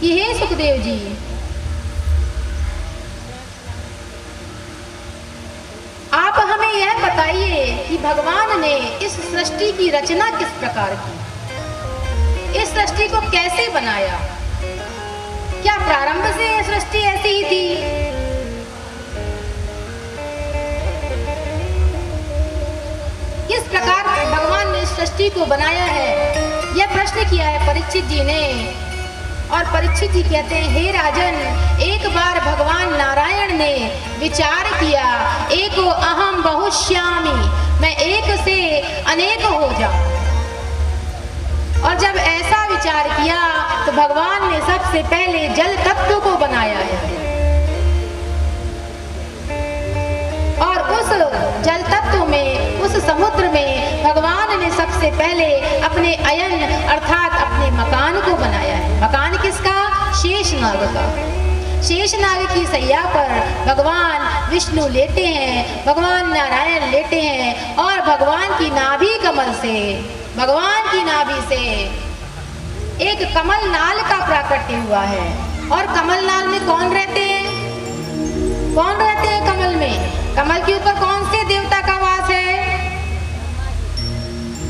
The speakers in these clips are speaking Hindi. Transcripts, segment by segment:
कि हे सुखदेव जी, आप हमें यह बताइए कि भगवान ने इस सृष्टि की रचना किस प्रकार की, इस सृष्टि को कैसे बनाया? क्या प्रारंभ से यह सृष्टि ऐसी ही थी? किस प्रकार भगवान ने इस सृष्टि को बनाया है? यह प्रश्न किया है परीक्षित जी ने। और परीक्षित जी कहते हैं, हे राजन, एक बार भगवान नारायण ने विचार किया, एको अहम बहुश्यामी, मैं एक से अनेक हो जाऊं। और जब ऐसा विचार किया तो भगवान ने सबसे पहले जल तत्व को बनाया है। और उस जल तत्व में, उस समुद्र में भगवान ने सबसे पहले अपने अयन अर्थात अपने मकान को बनाया है। मकान किसका? शेषनाग का। शेषनाग की सैया पर भगवान विष्णु लेटे हैं, भगवान नारायण लेटे हैं और भगवान की नाभि कमल से, भगवान की नाभि से एक कमल नाल का प्राकट्य हुआ है। और कमल नाल में कौन रहते हैं? कौन रहते हैं कमल में? कमल के ऊपर कौन से देवता का वास है?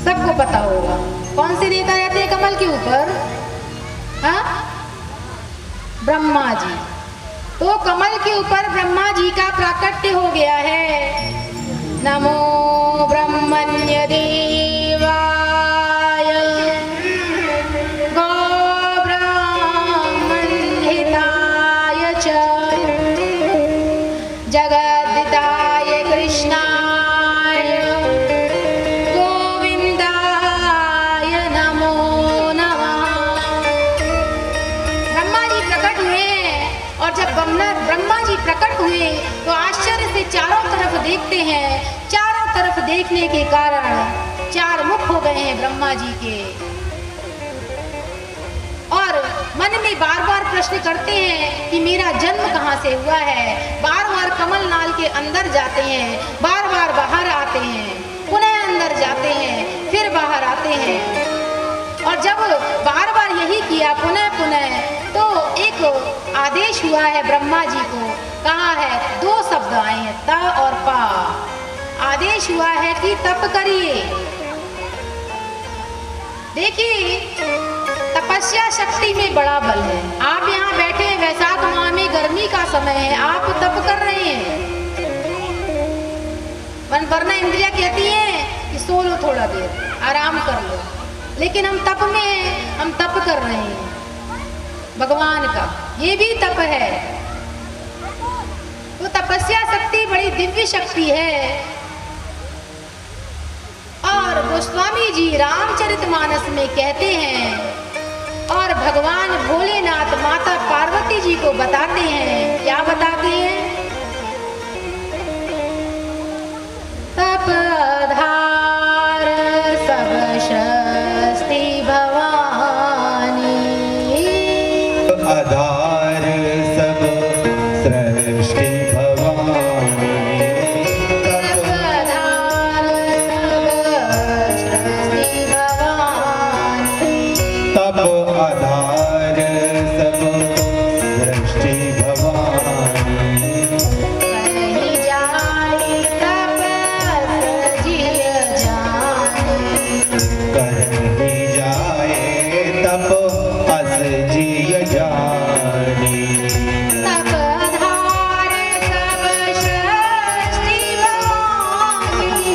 सबको पता होगा। कौन से देवता रहते हैं कमल के ऊपर? हाँ, ब्रह्मा जी। तो कमल के ऊपर ब्रह्मा जी का प्राकट्य हो गया है। नमो ब्रह्मण्य देवाय गो ब्राह्मणहिताय च जगद्दिताय कृष्णाय गोविंदाय नमो नमः। ब्रह्मा जी प्रकट हुए और जब ब्रह्मा जी प्रकट हुए तो आश्चर्य से चारों तरफ देखते हैं। चारों तरफ देखने के कारण चार मुख हो गए हैं ब्रह्मा जी के। और मन में बार बार प्रश्न करते हैं कि मेरा जन्म कहाँ से हुआ है। बार बार कमल नाल के अंदर जाते हैं, बार बार बाहर आते हैं, पुनः अंदर जाते हैं, फिर बाहर आते हैं। और जब बार बार यही किया पुनः पुनः, तो एक आदेश हुआ है ब्रह्मा जी को। कहा है, दो शब्द आए हैं, त और पा। आदेश हुआ है कि तप करिए। देखिए, तपस्या शक्ति में बड़ा बल है। आप यहाँ बैठे हैं, वैशाख माह में गर्मी का समय है, आप तप कर रहे हैं। वरना इंद्रिया कहती है कि सो लो, थोड़ा देर आराम कर लो, लेकिन हम तप में हैं, हम तप कर रहे हैं भगवान का। ये भी तप है। तो तपस्या शक्ति बड़ी दिव्य शक्ति है। और गोस्वामी जी रामचरितमानस में कहते हैं, और भगवान भोलेनाथ माता पार्वती जी को बताते हैं। क्या बताते हैं? तपधार सब शक्ति भवानी, आधार सब सृष्टि भवानी, तपधार सब शक्ति भवानी, तप आधार सब सृष्टि भवानी, कहीं जाए तपस जिय जाने, कहीं जाए तप अस जिय जानी, तपधार सब सृष्टि भवानी,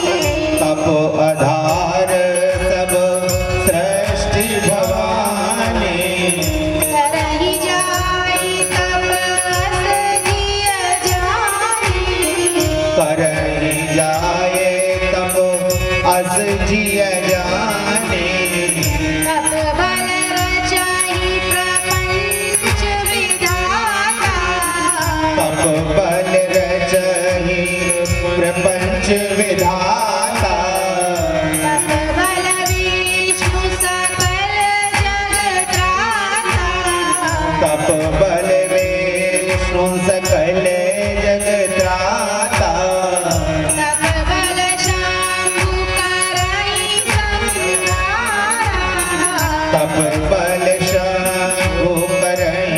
तप आधार सब सृष्टि भवानी, करही जाए तपस जिय जाने, करही जाए तप अस जिय जानी, तप बल रचहि प्रपंच विधाता, तप बल रचहि प्रपंच विधाता, तप बल विष्णु सकल जगत्राता, तप बल विष्णु सकल जगत्राता, तप बल शंभु करहि संहारा, तप बल शंभु करहि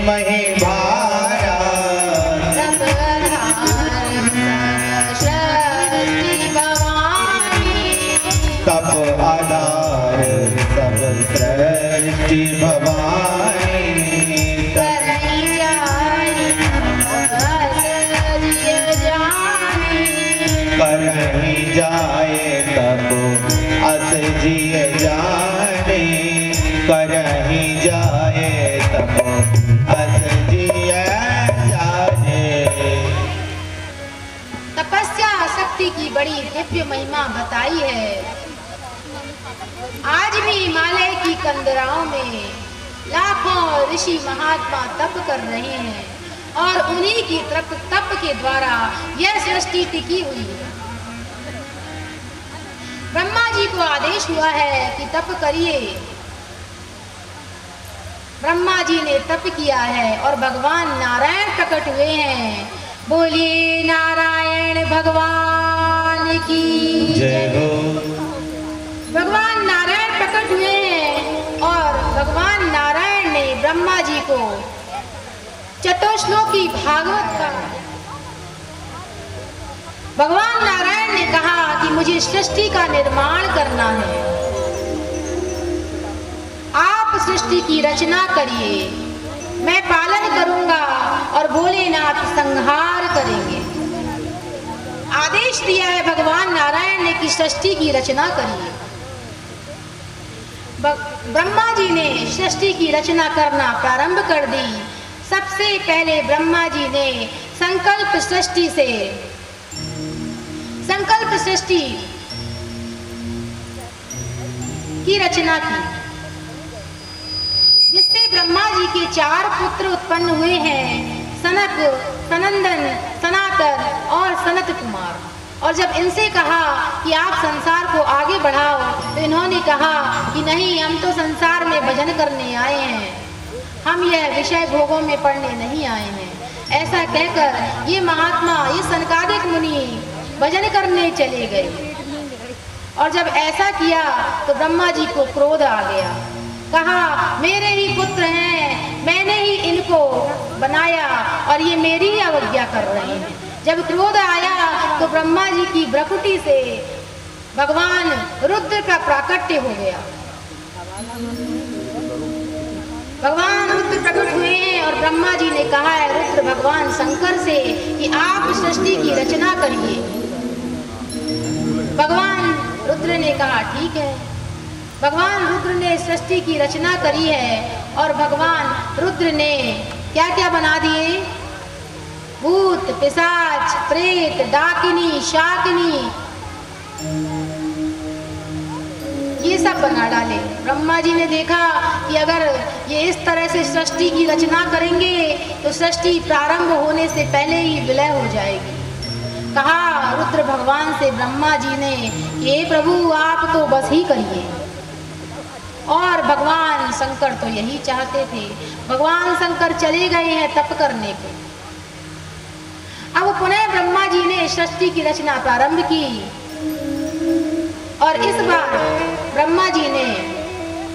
मही भारा तप आधार सब सृष्टि भवानी तप आधार करही जाए तब अस जिय जाने करही जाए तब अस जिय जाने। तपस्या शक्ति की बड़ी दिव्य महिमा बताई है। आज भी हिमालय की कंदराओं में लाखों ऋषि महात्मा तप कर रहे हैं और उन्हीं की तप के द्वारा यह सृष्टि टिकी हुई है। ब्रह्मा जी को आदेश हुआ है कि तप करिए। ब्रह्मा जी ने तप किया है और भगवान नारायण प्रकट हुए हैं। बोलिए नारायण भगवान की जय हो। भगवान नारायण प्रकट हुए हैं और भगवान नारायण ने ब्रह्मा जी को चतुश्लोकी भागवत का भगवान नारायण ने कहा कि मुझे सृष्टि का निर्माण करना है, आप सृष्टि की रचना करिए, मैं पालन करूंगा और भोलेनाथ संहार करेंगे। आदेश दिया है भगवान नारायण ने कि सृष्टि की रचना करिए। ब्रह्मा जी ने सृष्टि की रचना करना प्रारंभ कर दी। सबसे पहले ब्रह्मा जी ने संकल्प सृष्टि की रचना की, जिससे ब्रह्मा जी के 4 पुत्र उत्पन्न हुए हैं, सनक, सनंदन, सनातन और सनत कुमार। और जब इनसे कहा कि आप संसार को आगे बढ़ाओ तो इन्होंने कहा कि नहीं, हम तो संसार में भजन करने आए हैं, हम यह विषय भोगों में पढ़ने नहीं आए हैं। ऐसा कहकर ये महात्मा, ये सनकादिक मुनि भजन करने चले गए। और जब ऐसा किया तो ब्रह्मा जी को क्रोध आ गया। कहा, मेरे ही पुत्र हैं, मैंने ही इनको बनाया और ये मेरी ही अवज्ञा कर रहे हैं। जब क्रोध आया तो ब्रह्मा जी की भ्रकुटी से भगवान रुद्र का प्राकट्य हो गया। भगवान रुद्र प्रकट हुए हैं और ब्रह्मा जी ने कहा है रुद्र भगवान शंकर से कि आप सृष्टि की रचना करिए। भगवान रुद्र ने कहा ठीक है। भगवान रुद्र ने सृष्टि की रचना करी है और भगवान रुद्र ने क्या क्या बना दिए? भूत, पिशाच, प्रेत, डाकिनी, शाकिनी, ये सब बना डाले। ब्रह्मा जी ने देखा कि अगर ये इस तरह से सृष्टि की रचना करेंगे तो सृष्टि प्रारंभ होने से पहले ही विलय हो जाएगी। कहा रुद्र भगवान से ब्रह्मा जी ने, हे प्रभु आप तो बस ही करिए। और भगवान शंकर तो यही चाहते थे। भगवान शंकर चले गए हैं तप करने को। अब पुनः ब्रह्मा जी ने सृष्टि की रचना प्रारंभ की और इस बार ब्रह्मा जी ने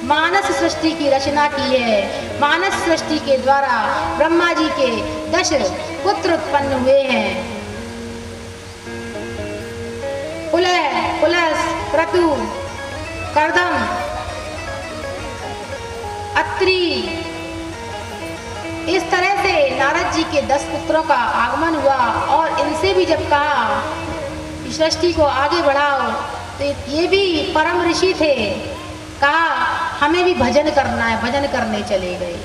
मानस सृष्टि की रचना की है। मानस सृष्टि के द्वारा ब्रह्मा जी के 10 पुत्र उत्पन्न हुए हैं। पुलस, क्रतु, कर्दम, अत्रि। इस तरह से नारद जी के 10 पुत्रों का आगमन हुआ और इनसे भी जब कहा कि सृष्टि को आगे बढ़ाओ तो ये भी परम ऋषि थे। कहा हमें भी भजन करना है, भजन करने चले गए।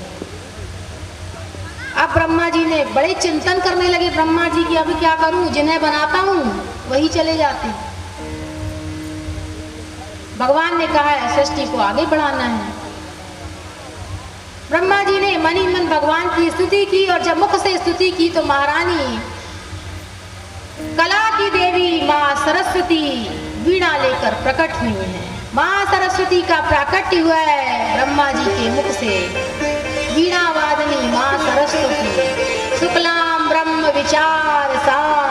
अब ब्रह्मा जी ने बड़े चिंतन करने लगे। ब्रह्मा जी की अब क्या करूं, जिन्हें बनाता हूं वही चले जाते। भगवान ने कहा है सृष्टि को आगे बढ़ाना है। ब्रह्मा जी ने मन ही मन भगवान की स्तुति की और जब मुख से स्तुति की तो महारानी कला की देवी माँ सरस्वती वीणा लेकर प्रकट हुई हैं। माँ सरस्वती का प्राकट्य हुआ है ब्रह्मा जी के मुख से। वीणा वादनी माँ सरस्वती, शुक्लाम ब्रह्म विचार सार